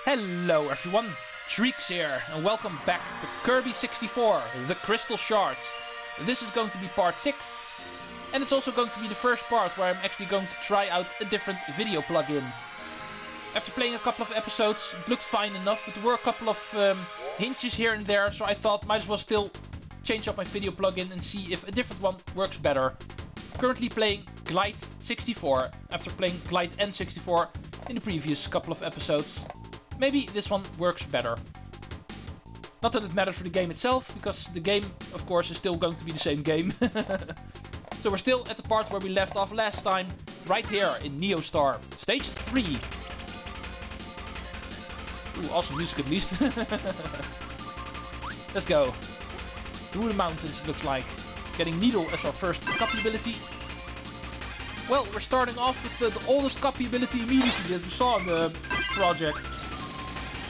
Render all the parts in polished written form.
Hello everyone, Treecks here, and welcome back to Kirby 64, the Crystal Shards. This is going to be part 6, and it's also going to be the first part where I'm actually going to try out a different video plugin. After playing a couple of episodes, it looked fine enough, but there were a couple of hinges here and there, so I thought might as well still change up my video plugin and see if a different one works better. Currently playing Glide 64, after playing Glide N64 in the previous couple of episodes. Maybe this one works better. Not that it matters for the game itself, because the game, of course, is still going to be the same game. So we're still at the part where we left off last time, right here in Neostar, Stage 3. Ooh, awesome music at least. Let's go. Through the mountains, it looks like. Getting Needle as our first copy ability. Well, we're starting off with the oldest copy ability immediately, as we saw in the project.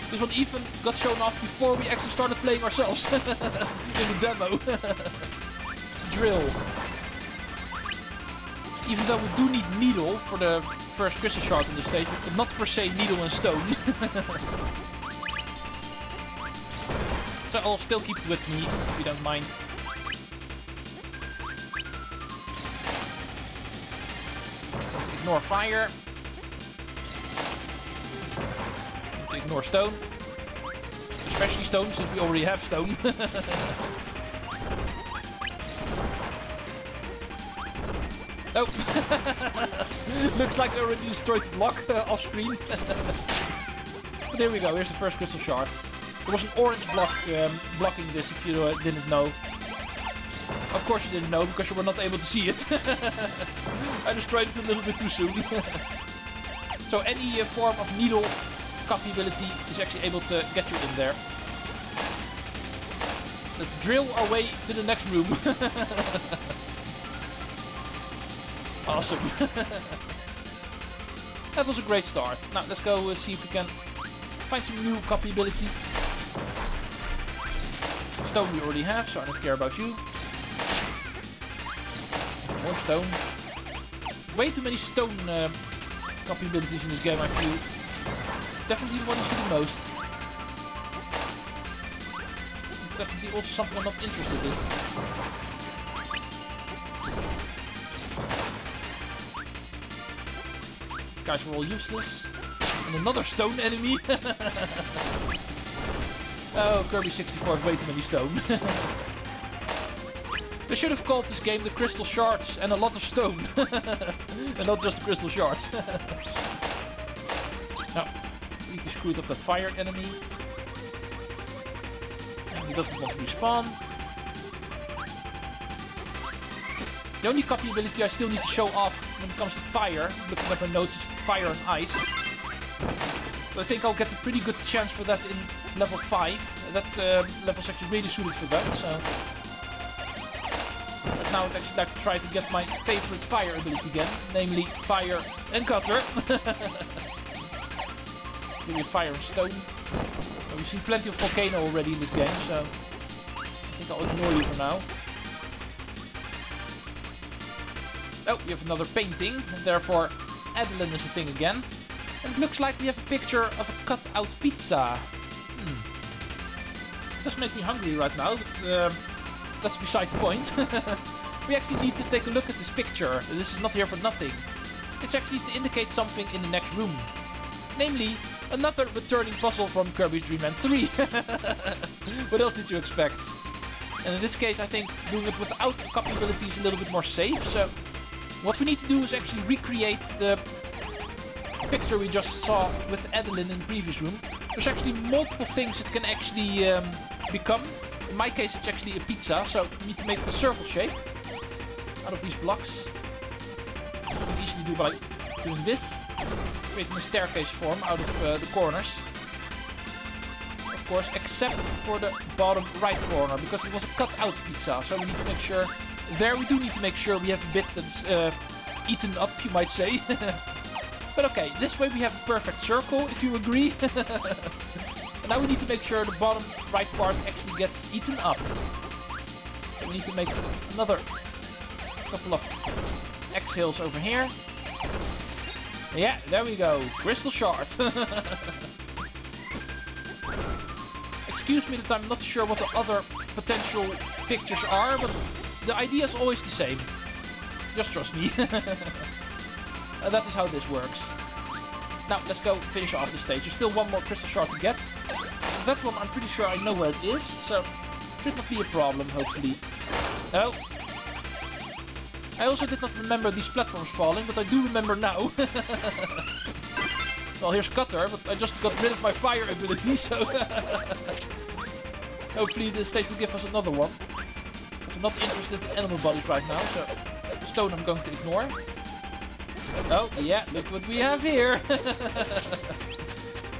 This one even got shown off before we actually started playing ourselves in the demo. Drill. Even though we do need Needle for the first Crystal Shard in this stage, but not per se Needle and Stone. So I'll still keep it with me, if you don't mind. Ignore fire. To ignore stone. Especially stone, since we already have stone. Nope. Looks like I already destroyed the block off screen. But there we go, here's the first Crystal Shard. There was an orange block blocking this, if you didn't know. Of course you didn't know, because you were not able to see it. I destroyed it a little bit too soon. So any form of Needle copy ability is actually able to get you in there. Let's drill our way to the next room. Awesome. That was a great start. Now let's go see if we can find some new copy abilities. Stone we already have, so I don't care about you. More stone. Way too many stone copy abilities in this game, I feel. Definitely the one you see the most. It's definitely also something I'm not interested in. These guys are all useless. And another stone enemy. Oh, Kirby 64 has way too many stone. They should have called this game the Crystal Shards and a lot of stone. And not just the Crystal Shards. Now, we need to screw up that fire enemy. And he doesn't want to respawn. The only copy ability I still need to show off when it comes to fire, looking at my notes, is fire and ice. But I think I'll get a pretty good chance for that in level 5. That level's actually really suited for that, so... But now I'd actually like to try to get my favorite fire ability again, namely fire and cutter. Give me fire and stone. Well, we've seen plenty of volcano already in this game, so I think I'll ignore you for now. Oh, we have another painting, and therefore Adeline is a thing again. And it looks like we have a picture of a cut-out pizza. Does make me hungry right now, but that's beside the point. We actually need to take a look at this picture. This is not here for nothing. It's actually to indicate something in the next room. Namely, another returning puzzle from Kirby's Dream Land 3. What else did you expect? And in this case, I think doing it without a copy ability is a little bit more safe. So what we need to do is actually recreate the picture we just saw with Adeline in the previous room. There's actually multiple things it can actually become. In my case, it's actually a pizza, so we need to make a circle shape out of these blocks. You can easily do by doing this, creating a staircase form out of the corners. Of course, except for the bottom right corner, because it was a cut-out pizza, so we need to make sure... There we do need to make sure we have a bit that's eaten up, you might say. But okay, this way we have a perfect circle, if you agree. And now we need to make sure the bottom right part actually gets eaten up. So we need to make another couple of exhales over here. Yeah, there we go. Crystal Shards. excuse me that I'm not sure what the other potential pictures are, but the idea is always the same. Just trust me. And that is how this works. Now, let's go finish off the stage. There's still one more crystal shard to get. That one, I'm pretty sure I know where it is, so should not be a problem, hopefully. No. I also did not remember these platforms falling, but I do remember now. Well, here's Cutter, but I just got rid of my fire ability, so... Hopefully the stage will give us another one. I'm not interested in animal bodies right now, so... Stone I'm going to ignore. Oh, yeah, look what we have here!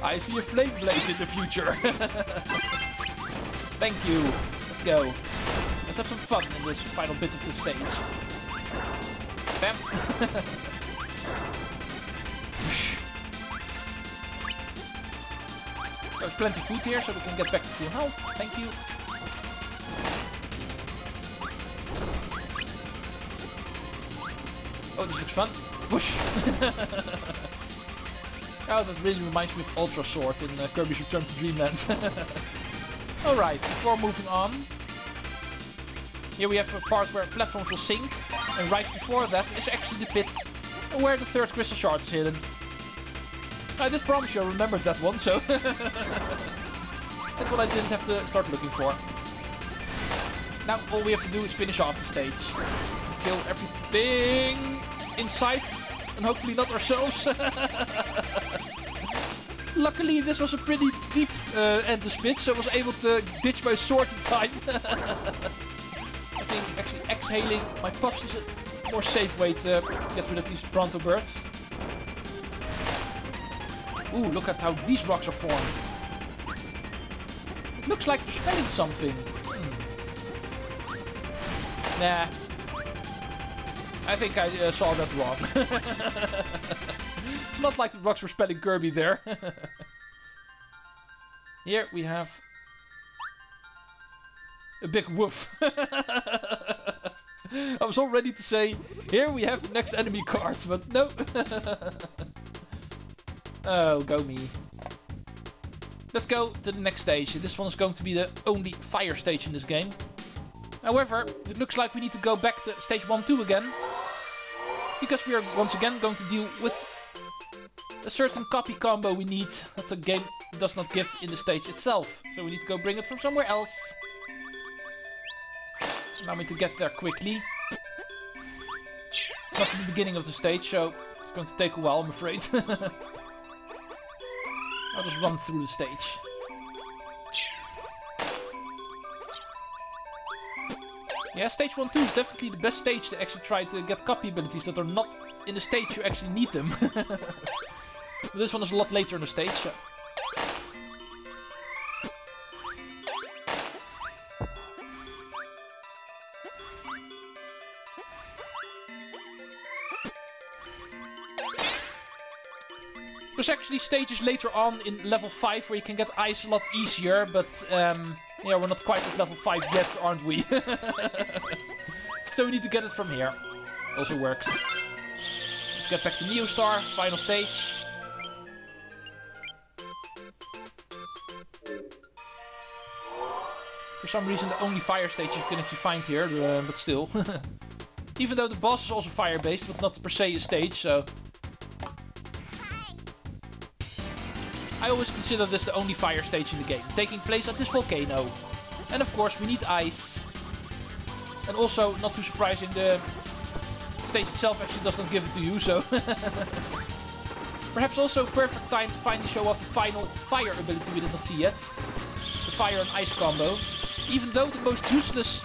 I see a flame blade in the future. Thank you. Let's go. Let's have some fun in this final bit of the stage. Bam. There's plenty of food here, so we can get back to full health. Thank you. Oh, this looks fun. Whoosh! Oh, that really reminds me of Ultra Sword in Kirby's Return to Dreamland. Alright, before moving on, here we have a part where platforms will sink, and right before that is actually the pit where the third crystal shard is hidden. I just promise you I remembered that one, so that's what I didn't have to start looking for. Now all we have to do is finish off the stage. Kill everything in sight, and hopefully not ourselves. Luckily this was a pretty deep endless pit, so I was able to ditch my sword in time. I think actually exhaling my puffs is a more safe way to get rid of these Bronto birds. Ooh, look at how these rocks are formed. It looks like they're spelling something. Nah. I think I saw that wrong. It's not like the rocks were spelling Kirby there. Here we have a big woof. I was all ready to say, here we have the next enemy cards, but no. Oh, go me. Let's go to the next stage. This one is going to be the only fire stage in this game. However, it looks like we need to go back to stage 1-2 again. Because we are once again going to deal with a certain copy combo we need that the game does not give in the stage itself. So we need to go bring it from somewhere else. Allow me to get there quickly. It's not the beginning of the stage, so it's going to take a while, I'm afraid. I'll just run through the stage. Yeah, stage 1-2 is definitely the best stage to actually try to get copy abilities that are not in the stage you actually need them. But this one is a lot later in the stage. So. There's actually stages later on in level 5 where you can get ice a lot easier, but yeah, we're not quite at level 5 yet, aren't we? So we need to get it from here. Also works. Let's get back to Neo Star, final stage. For some reason the only fire stage you can actually find here, but still. Even though the boss is also fire based, but not per se a stage, so... I always consider this the only fire stage in the game, taking place at this volcano. And of course we need ice. And also, not too surprising, the stage itself actually does not give it to you, so... Perhaps also a perfect time to finally show off the final fire ability we did not see yet. The fire and ice combo. Even though the most useless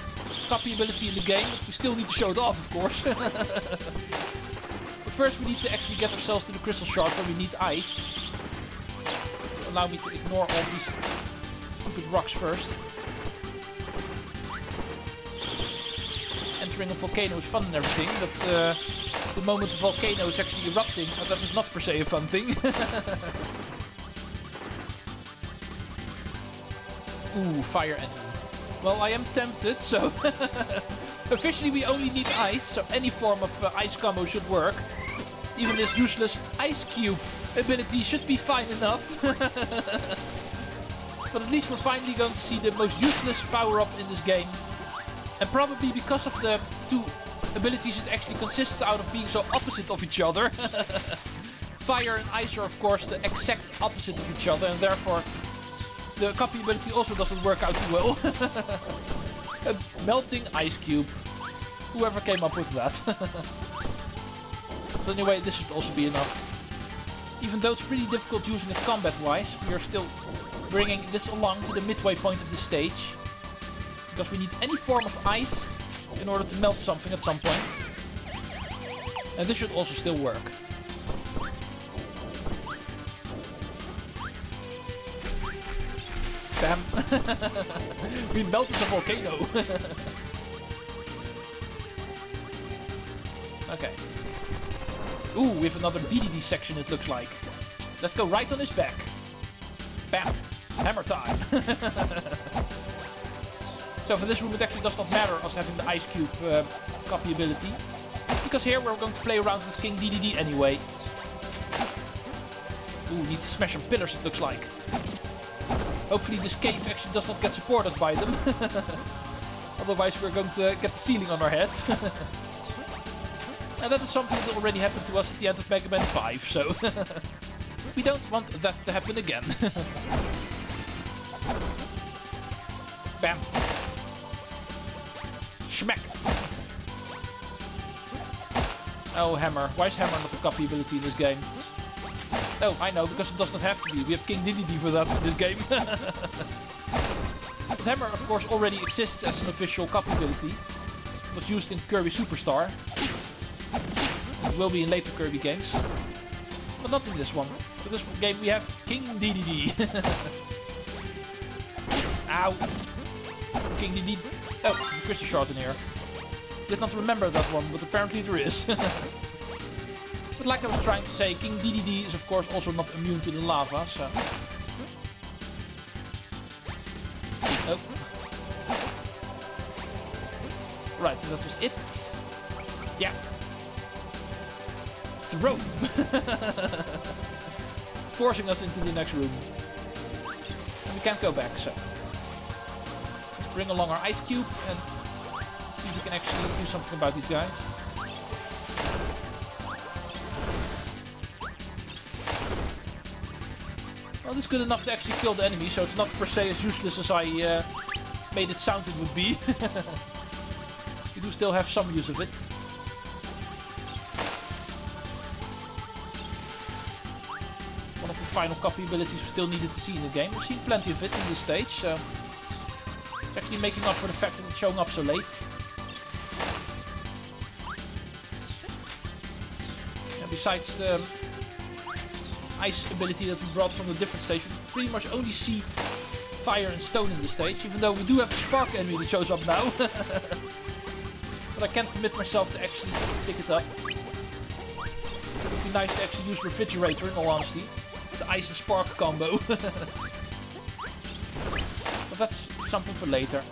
copy ability in the game, we still need to show it off, of course. But first we need to actually get ourselves to the Crystal Shard where we need ice. Allow me to ignore all these stupid rocks first. Entering a volcano is fun and everything, but the moment the volcano is actually erupting, that is not per se a fun thing. Ooh, fire enemy. Well, I am tempted, so... Officially we only need ice, so any form of ice combo should work. Even this useless ice cube ability should be fine enough. But at least we're finally going to see the most useless power-up in this game. And probably because of the two abilities it actually consists out of being so opposite of each other. Fire and ice are of course the exact opposite of each other, and therefore the copy ability also doesn't work out too well. A melting ice cube. Whoever came up with that. But anyway, this should also be enough. Even though it's pretty difficult using it combat-wise, we are still bringing this along to the midway point of the stage. Because we need any form of ice in order to melt something at some point. And this should also still work. Bam! We melted a volcano! Okay. Ooh, we have another DDD section it looks like. Let's go right on his back. Bam! Hammer time! So for this room it actually does not matter us having the ice cube copy ability. Because here we're going to play around with King DDD anyway. Ooh, need to smash some pillars it looks like. Hopefully this cave actually does not get supported by them. Otherwise we're going to get the ceiling on our heads. And that is something that already happened to us at the end of Mega Man 5, so... we don't want that to happen again. Bam! Schmack! Oh, hammer. Why is hammer not a copy ability in this game? Oh, I know, because it does not have to be. We have King Dedede for that in this game. But hammer, of course, already exists as an official copy ability. It was used in Kirby Superstar. It will be in later Kirby games. But not in this one. For this game we have King Dedede. Ow! King Dedede. Oh, there's a Crystal Shard in here. Did not remember that one, but apparently there is. But like I was trying to say, King Dedede is of course also not immune to the lava, so... Oh. Right, that was it. Yeah. Throw! Forcing us into the next room. And we can't go back, so... Let's bring along our ice cube and see if we can actually do something about these guys. Well, it's good enough to actually kill the enemy, so it's not per se as useless as I made it sound it would be. We do still have some use of it. One of the final copy abilities we still needed to see in the game. We've seen plenty of it in this stage, so it's actually making up for the fact that it's showing up so late. And besides the ice ability that we brought from the different stage, we pretty much only see fire and stone in this stage, even though we do have the spark enemy that shows up now. But I can't commit myself to actually pick it up. It would be nice to actually use refrigerator in all honesty. The ice and spark combo. But that's something for later.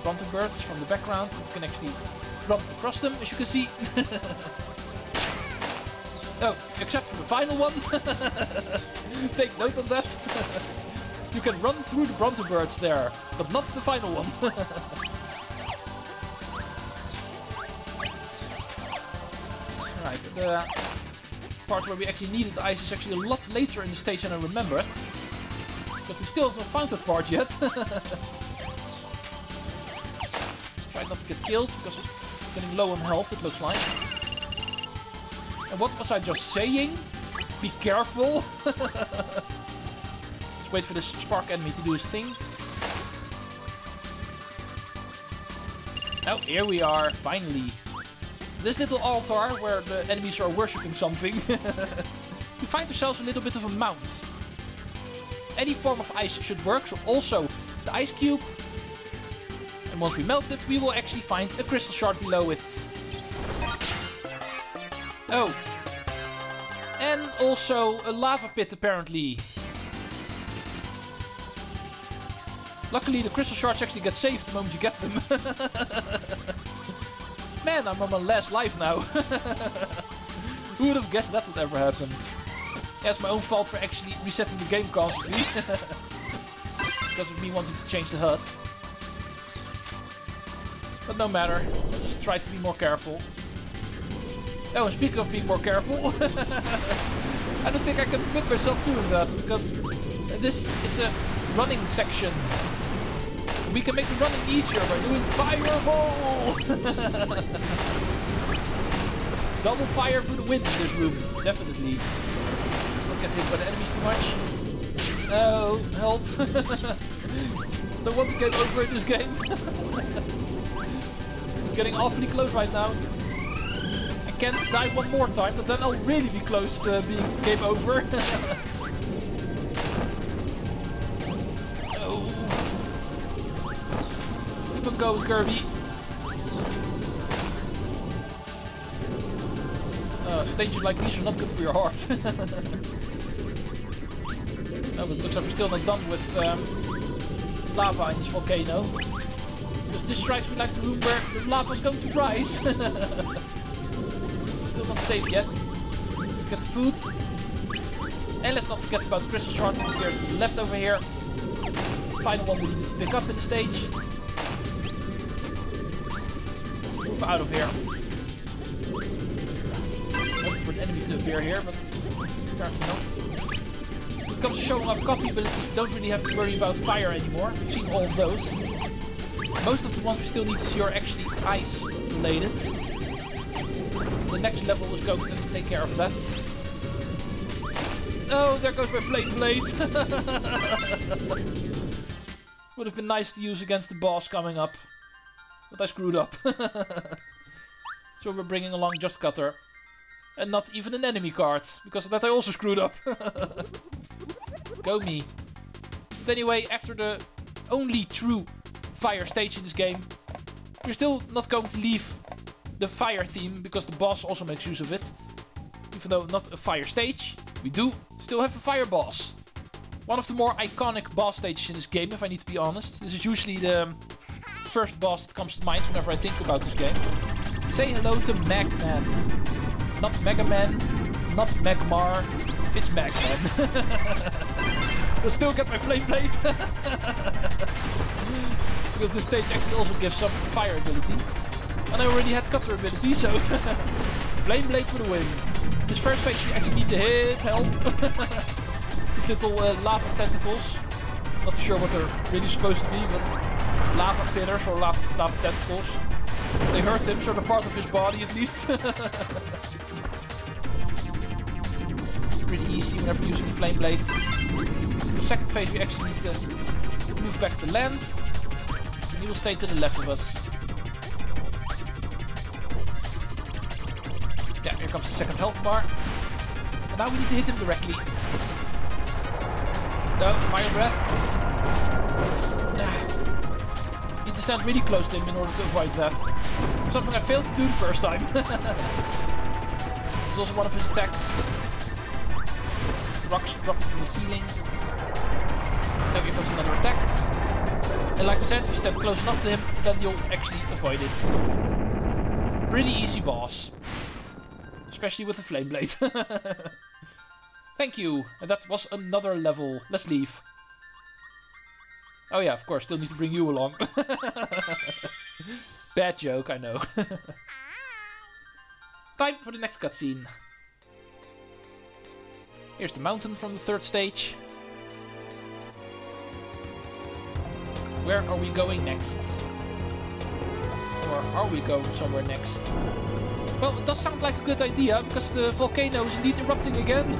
Grunting birds from the background. You can actually run across them, as you can see. Oh, except for the final one. Take note of that. You can run through the Bronto birds there, but not the final one. Right, the part where we actually needed the ice is actually a lot later in the stage than I remembered. Because we still have not found that part yet. Try not to get killed, because it's getting low on health, it looks like. And what was I just saying? Be careful! Let's wait for this spark enemy to do his thing. Oh, here we are, finally. This little altar where the enemies are worshipping something. We find ourselves a little bit of a mount. Any form of ice should work, so also the ice cube. And once we melt it, we will actually find a crystal shard below it. Oh. And also a lava pit apparently. Luckily the crystal shards actually get saved the moment you get them. Man, I'm on my last life now. Who would have guessed that would ever happen? Yeah, it's my own fault for actually resetting the game constantly. Because of me wanting to change the HUD. But no matter, I'll just try to be more careful. Oh, and speaking of being more careful, I don't think I can admit myself doing that, because this is a running section. We can make the running easier by doing fireball! Double fire for the win in this room, definitely. Don't get hit by the enemies too much. No, help! Don't want to get over in this game. It's getting awfully close right now. I can't die one more time, but then I'll really be close to being game over. Oh. Keep on going, Kirby. Stages like these are not good for your heart. No, but it looks like we're still not done with lava in this volcano. Because this strikes me like the room where the lava is going to rise. Still not safe yet. Let's get the food. And let's not forget about the Crystal Shards that appear to the left over here. Final one we need to pick up in the stage. Let's move out of here. Waiting for an enemy to appear here, but apparently not. When it comes to showing off copy abilities, we don't really have to worry about fire anymore. We've seen all of those. Most of the ones we still need to see are actually ice related. The next level is going to take care of that. Oh, there goes my flame blade! Would have been nice to use against the boss coming up. But I screwed up. So we're bringing along Just Cutter. And not even an enemy card. Because of that I also screwed up. Go me. But anyway, after the only true fire stage in this game, we're still not going to leave the fire theme, because the boss also makes use of it. Even though not a fire stage, we do still have a fire boss. One of the more iconic boss stages in this game, if I need to be honest. This is usually the first boss that comes to mind whenever I think about this game. Say hello to Magman. Not Mega Man, not Magmar, it's Magman. I'll still get my flame blade. Because this stage actually also gives some fire ability. And I already had cutter ability, so flame blade for the win. This first phase we actually need to hit, help. These little lava tentacles. Not sure what they're really supposed to be, but lava pillars or lava tentacles. They hurt him, so they're part of his body at least. Pretty easy whenever using the flame blade. The second phase we actually need to move back to land. And he will stay to the left of us. Yeah, here comes the second health bar. And now we need to hit him directly. No, fire breath. Nah. Need to stand really close to him in order to avoid that. Something I failed to do the first time. It's also one of his attacks. Rocks dropping from the ceiling. There here goes another attack. And like I said, if you stand close enough to him, then you'll actually avoid it. Pretty easy boss. Especially with the flame blade. Thank you. And that was another level. Let's leave. Oh yeah, of course, still need to bring you along. Bad joke, I know. Time for the next cutscene. Here's the mountain from the third stage. Where are we going next? Or are we going somewhere next? Well, it does sound like a good idea, because the volcano is indeed erupting again.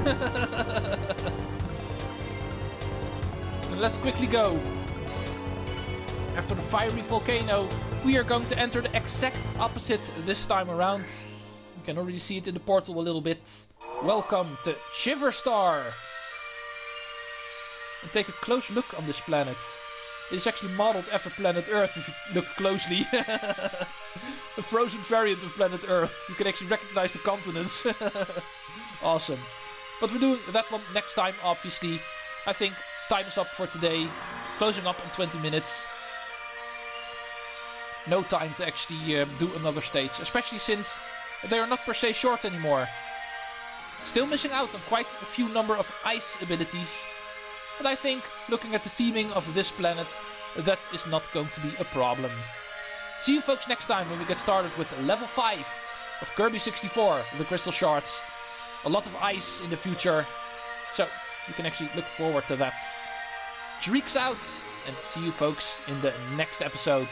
Let's quickly go. After the fiery volcano, we are going to enter the exact opposite this time around. You can already see it in the portal a little bit. Welcome to Shiverstar! And take a close look on this planet. It is actually modeled after planet Earth if you look closely. A frozen variant of planet Earth. You can actually recognize the continents. Awesome. But we're doing that one next time, obviously. I think time is up for today. Closing up in 20 minutes. No time to actually do another stage. Especially since they are not per se short anymore. Still missing out on quite a few number of ice abilities. But I think, looking at the theming of this planet, that is not going to be a problem. See you folks next time when we get started with level 5 of Kirby 64, the Crystal Shards. A lot of ice in the future, so you can actually look forward to that. Treecks out, and see you folks in the next episode.